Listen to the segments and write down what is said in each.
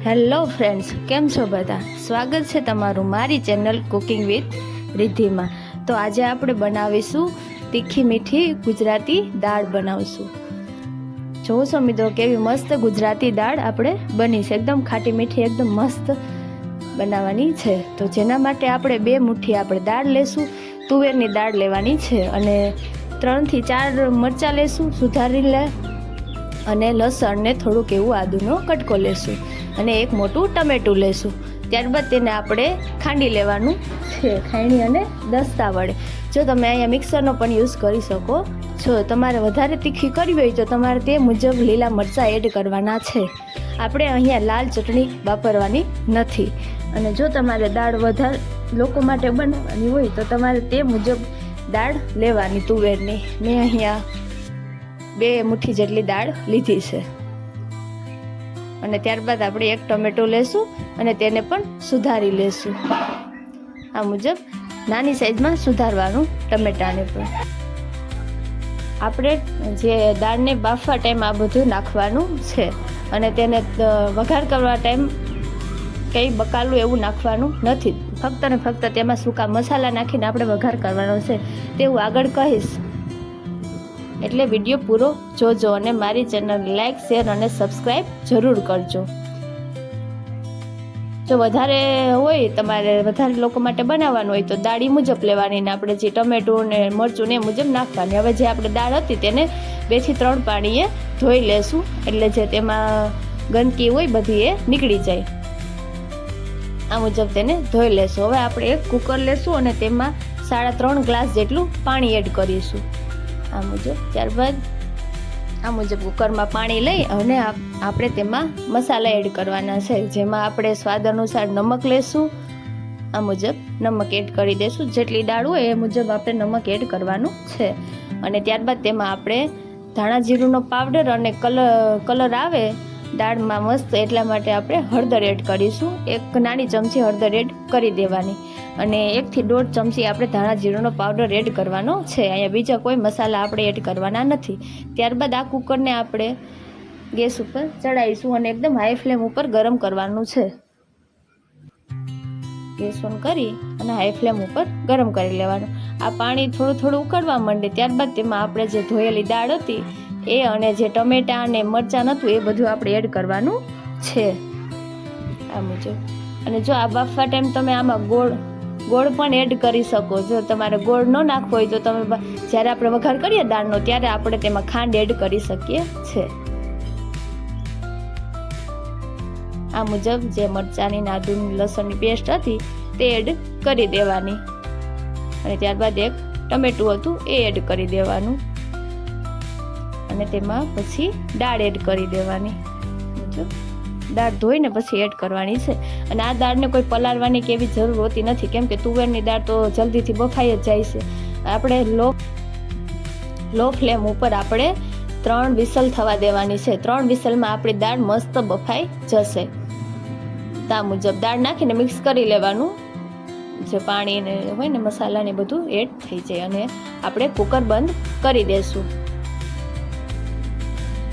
Hello friends, કેમ છો બધા? સ્વાગત છે તમારું મારી ચેનલ કુકિંગ વિથ રિદ્ધિમાં. તો આજે આપણે બનાવીશું તીખી મીઠી ગુજરાતી દાળ બનાવશું. જોવો છો મિત્રો, કેવી મસ્ત ગુજરાતી દાળ આપણે બની છે. એકદમ ખાટી મીઠી, એકદમ મસ્ત બનાવવાની છે. તો જેના માટે આપણે 2 મુઠ્ઠી આપણે દાળ લેશું. તુવેરની દાળ લેવાની છે અને 3 થી 4 મરચાં લેશું સુધારી લે, અને લસણ ને થોડુંક એવું આદુનો કટકો લેશું, અને 1 મોટું ટમેટું લેશું. ત્યારબાદ તેને આપણે ખાંડી લેવાનું છે, ખાંડી અને દસ્તા વડે. જો તમે અહીંયા મિક્સરનો પણ યુઝ કરી શકો છો. તમારે વધારે તીખી કરવી હોય તો તમારે તે મુજબ લીલા મરચાં એડ કરવાના છે. આપણે અહીંયા લાલ ચટણી વાપરવાની નથી. અને જો તમારે દાળ વધારે લોકો માટે બનાવવાની હોય તો તમારે તે મુજબ દાળ લેવાની તુવેરની. મેં અહીંયા 2 મુઠ્ઠી જેટલી દાળ લીધી છે. અને ત્યારબાદ આપણે 1 ટમેટું લેશું અને તેને પણ સુધારી લેશું. આ મુજબ નાની સાઈઝમાં સુધારવાનું ટમેટાને પણ. આપણે જે દાળને બાફવા ટાઈમ આ બધું નાખવાનું છે, અને તેને વઘાર કરવા ટાઈમ કંઈ બકાલું એવું નાખવાનું નથી. ફક્ત ને ફક્ત તેમાં સૂકા મસાલા નાખીને આપણે વઘાર કરવાનો છે, તેવું આગળ કહીશ. એટલે વિડીયો પૂરો જોજો અને મારી ચેનલ લાઈક, શેર અને સબસ્ક્રાઈબ જરૂર કરજો. જો વધારે હોય, તમારે વધારે લોકો માટે બનાવવાનું હોય તો દાળી મુજબ લેવાની, ને આપણે જે ટમેટું ને મરચું ને એ મુજબ નાખવાની. હવે જે આપણે દાળ હતી તેને 2 થી 3 પાણીએ ધોઈ લેશું, એટલે જે તેમાં ગંદકી હોય બધી એ નીકળી જાય. આ મુજબ તેને ધોઈ લેશું. હવે આપણે 1 કુકર લેશું અને તેમાં 3.5 ગ્લાસ જેટલું પાણી એડ કરીશું. આ મુજબ. ત્યારબાદ આ મુજબ કુકરમાં પાણી લઈ અને આપણે તેમાં મસાલા એડ કરવાના છે, જેમાં આપણે સ્વાદ અનુસાર નમક લેશું. આ મુજબ નમક એડ કરી દઈશું. જેટલી દાળ હોય એ મુજબ આપણે નમક એડ કરવાનું છે. અને ત્યારબાદ તેમાં આપણે ધાણા જીરુંનો પાવડર અને કલર આવે દાળમાં મસ્ત, એટલા માટે આપણે હળદર એડ કરીશું. 1 નાની ચમચી હળદર એડ કરી દેવાની, અને 1 થી 1.5 ચમચી આપણે ધાણા જીરુંનો પાવડર એડ કરવાનો છે. અહીંયા બીજા કોઈ મસાલા આપણે એડ કરવાના નથી. ત્યારબાદ આ કુકરને આપણે ગેસ ઉપર ચડાવીશું અને એકદમ હાઈ ફ્લેમ ઉપર ગરમ કરવાનું છે. ગેસ ઓન કરી અને હાઈ ફ્લેમ ઉપર ગરમ કરી લેવાનું. આ પાણી થોડું થોડું ઉકળવા માંડે, ત્યારબાદ તેમાં આપણે જે ધોયેલી દાળ હતી એ અને જે ટમેટા અને મરચાં નહોતું એ બધું આપણે એડ કરવાનું છે. આ મુજબ. અને જો આ બાફવા ટાઈમ તમે આમાં ગોળ પણ એડ કરી શકો. જો તમારે ગોળ ન નાખવો હોય તો તમે જ્યારે આપણે વઘાર કરીએ દાળનો ત્યારે આપણે તેમાં ખાંડ એડ કરી શકીએ છે. આ મુજબ જે મરચાંની, આદુની, લસણની પેસ્ટ હતી તે એડ કરી દેવાની, અને ત્યારબાદ 1 ટમેટું હતું એ એડ કરી દેવાનું, અને તેમાં પછી દાળ એડ કરી દેવાની. દાળ ધોઈને પછી એડ કરવાની છે. અને આ દાળને કોઈ પલાળવાની કે એવી જરૂર હોતી નથી, કેમ કે તુવેરની દાળ તો જલ્દીથી બફાઈ જ જાય છે. આપણે લો ફ્લેમ ઉપર આપણે 3 વિસલ થવા દેવાની છે. 3 વિસલમાં આપણી દાળ મસ્ત બફાઈ જશે. આ મુજબ દાળ નાખીને મિક્સ કરી લેવાનું. જે પાણી ને હોય ને મસાલા ને બધું એડ થઈ જાય, અને આપણે કુકર બંધ કરી દઈશું.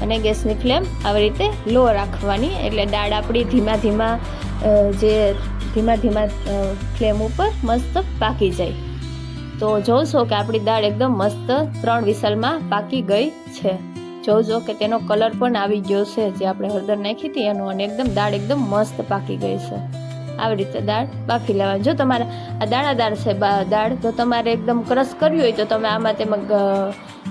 અને ગેસની ફ્લેમ આવી રીતે લો રાખવાની, એટલે દાળ આપણી ધીમા ધીમા ફ્લેમ ઉપર મસ્ત પાકી જાય. તો જોશો કે આપણી દાળ એકદમ મસ્ત 3 વિસલમાં પાકી ગઈ છે. જોજો કે તેનો કલર પણ આવી ગયો છે, જે આપણે હળદર નાખી હતી એનો, અને એકદમ દાળ એકદમ મસ્ત પાકી ગઈ છે. આવી રીતે દાળ બાફી લેવાની. જો તમારે આ દાણાદાર છે દાળ, તો તમારે એકદમ ક્રશ કરવી હોય તો તમે આમાં તેમાં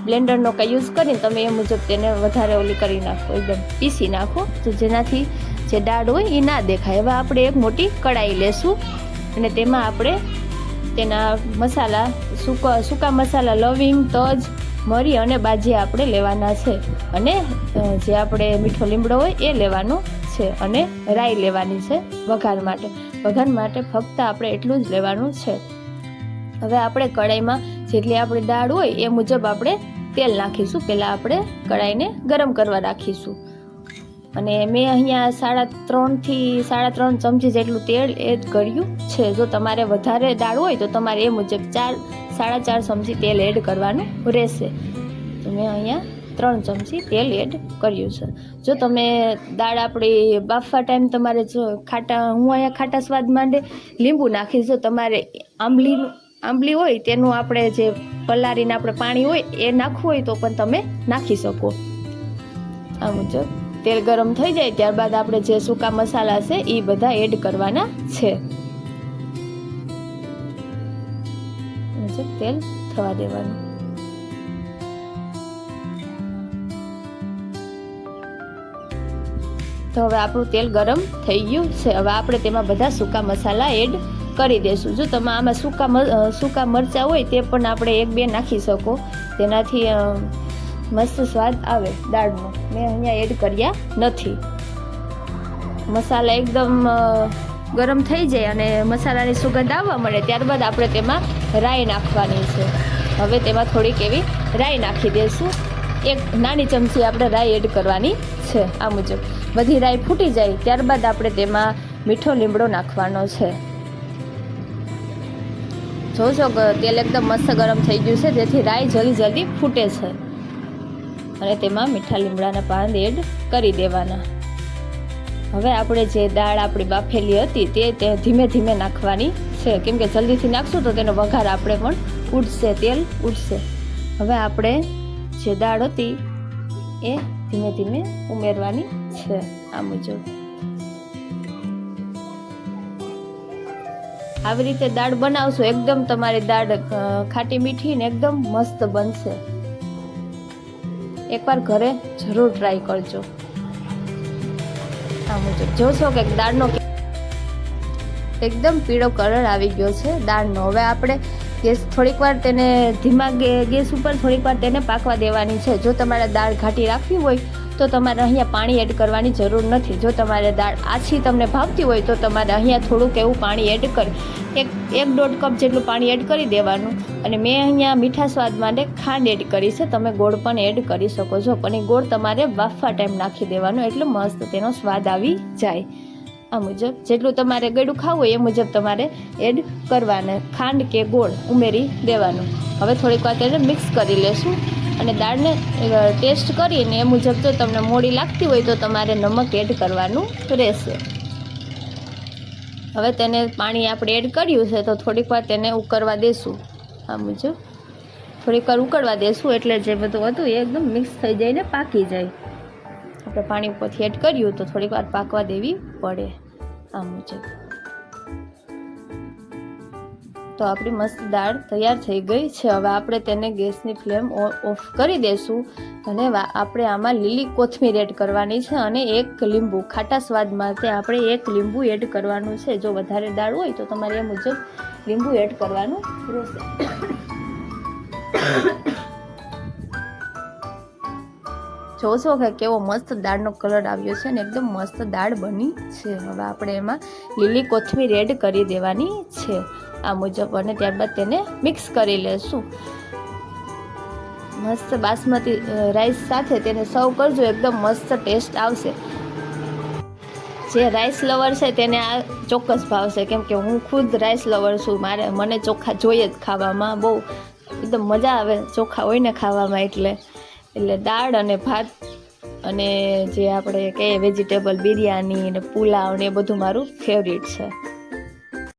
બ્લેન્ડરનો કંઈ યુઝ કરીને તમે એ મુજબ તેને વધારે ઓલી કરી નાખો, એકદમ પીસી નાખો, તો જેનાથી જે દાળ હોય એ ના દેખાય. હવે આપણે 1 મોટી કડાઈ લેશું અને તેમાં આપણે તેના મસાલા, સૂકા મસાલા, લવિંગ, તજ, મરી અને બાજી આપણે લેવાના છે. અને જે આપણે મીઠો લીમડો હોય એ લેવાનો છે, અને રાઈ લેવાની છે વઘાર માટે. વઘાર માટે ફક્ત આપણે એટલું જ લેવાનું છે. હવે આપણે કડાઈમાં જેટલી આપણી દાળ હોય એ મુજબ આપણે તેલ નાખીશું. પહેલાં આપણે કડાઈને ગરમ કરવા રાખીશું, અને મેં અહીંયા 3.5 થી 3.5 ચમચી જેટલું તેલ એડ કર્યું છે. જો તમારે વધારે દાળ હોય તો તમારે એ મુજબ 4-4.5 ચમચી તેલ એડ કરવાનું રહેશે. તો મેં અહીંયા 3 ચમચી તેલ એડ કર્યું છે. જો તમે દાળ આપણી બાફવા ટાઈમ તમારે જો ખાટા, હું અહીંયા ખાટા સ્વાદ માંડે લીંબુ નાખીશ. જો તમારે આંબલી હોય તેનું આપણે જે પલાળીને આપણે પાણી હોય એ નાખવું હોય તો પણ તમે નાખી શકો. આ મુજબ તેલ ગરમ થઈ જાય ત્યારબાદ આપણે જે સૂકા મસાલા છે એ બધા એડ કરવાના છે. તેલ થવા દેવાનું. તો હવે આપણું તેલ ગરમ થઈ ગયું છે. હવે આપણે તેમાં બધા સૂકા મસાલા એડ કરી દઈશું. જો તમે આમાં સૂકા મરચાં હોય તે પણ આપણે 1-2 નાખી શકો, તેનાથી મસ્ત સ્વાદ આવે દાળનો. મેં અહીંયા એડ કર્યા નથી. મસાલા એકદમ ગરમ થઈ જાય અને મસાલાની સુગંધ આવવા મળે ત્યારબાદ આપણે તેમાં રાઈ નાખવાની છે. હવે તેમાં થોડીક એવી રાઈ નાખી દઈશું. 1 નાની ચમચી આપણે રાઈ એડ કરવાની છે. આ મુજબ બધી રાઈ ફૂટી જાય ત્યારબાદ આપણે તેમાં મીઠો લીમડો નાખવાનો છે. જોશો કે તેલ એકદમ મસ્ત ગરમ થઈ ગયું છે, જેથી રાઈ જલ્દી ફૂટે છે. અને તેમાં મીઠા લીમડાના પાન એડ કરી દેવાના. હવે આપણે જે દાળ આપણી બાફેલી હતી તે ધીમે નાખવાની છે, કેમ કે જલ્દીથી નાખશું તો તેનો વઘાર આપણે પણ ઉડશે, તેલ ઉડશે. હવે આપણે જે દાળ હતી એ ધીમે ઉમેરવાની છે. આ મુજબ આવી રીતે દાળ બનાવશો એકદમ તમારી દાળ ખાટી મીઠી ને એકદમ મસ્ત બનશે. એકવાર ઘરે જરૂર ટ્રાય કરજો. આ મુજબ જોશો કે દાળનો એકદમ પીળો કલર આવી ગયો છે દાળનો. હવે આપણે ગેસ થોડીક વાર તેને ધીમા ગેસ ઉપર થોડીક વાર તેને પાકવા દેવાની છે. જો તમારે દાળ ઘાટી રાખવી હોય તો તમારે અહીંયા પાણી એડ કરવાની જરૂર નથી. જો તમારે દાળ આછી તમને ભાવતી હોય તો તમારે અહીંયા થોડુંક એવું પાણી એડ કરી 1-1.5 કપ જેટલું પાણી એડ કરી દેવાનું. અને મેં અહીંયા મીઠા સ્વાદ માટે ખાંડ એડ કરી છે, તમે ગોળ પણ એડ કરી શકો છો. પણ એ ગોળ તમારે બાફવા ટાઈમ નાખી દેવાનો એટલે મસ્ત તેનો સ્વાદ આવી જાય. આ મુજબ જેટલું તમારે ગળ્યું ખાવું હોય એ મુજબ તમારે એડ કરવાના ખાંડ કે ગોળ ઉમેરી દેવાનું. હવે થોડીક વાર તેને મિક્સ કરી લેશું અને દાળને ટેસ્ટ કરીને એ મુજબ જો તમને મોડી લાગતી હોય તો તમારે નમક એડ કરવાનું રહેશે. હવે તેને પાણી આપણે એડ કર્યું છે તો થોડીક વાર તેને ઉકળવા દેશું. આ મુજબ થોડીક વાર ઉકળવા દેશું એટલે જે બધું હતું એ એકદમ મિક્સ થઈ જાય ને પાકી જાય. આપણે પાણી ઉપરથી એડ કર્યું તો થોડીક વાર પાકવા દેવી પડે. આ મુજબ તો આપણી મસ્ત દાળ તૈયાર થઈ ગઈ છે. હવે આપણે તેને ગેસની ફ્લેમ ઓફ કરી દઈશું અને આપણે આમાં લીલી કોથમીર એડ કરવાની છે અને 1 લીંબુ ખાટા સ્વાદ માટે આપણે 1 લીંબુ એડ કરવાનું છે. જો વધારે દાળ હોય તો તમારે એ મુજબ લીંબુ એડ કરવાનું રહેશે. જોશો કે કેવો મસ્ત દાળનો કલર આવ્યો છે ને એકદમ મસ્ત દાળ બની છે. હવે આપણે એમાં લીલી કોથમીર એડ કરી દેવાની છે. આ મુજબ અને ત્યારબાદ તેને મિક્સ કરી લેશું. મસ્ત બાસમતી રાઈસ સાથે તેને સર્વ કરજો, એકદમ મસ્ત ટેસ્ટ આવશે. જે રાઈસ લવર છે તેને આ ચોક્કસ ભાવશે, કેમ કે હું ખુદ રાઈસ લવર છું. મને ચોખા જોઈએ જ ખાવામાં, બહુ એકદમ મજા આવે ચોખા હોય ને ખાવામાં. એટલે દાળ અને ભાત અને જે આપણે કહીએ વેજીટેબલ બિરયાની ને પુલાવ ને એ બધું મારું ફેવરિટ છે.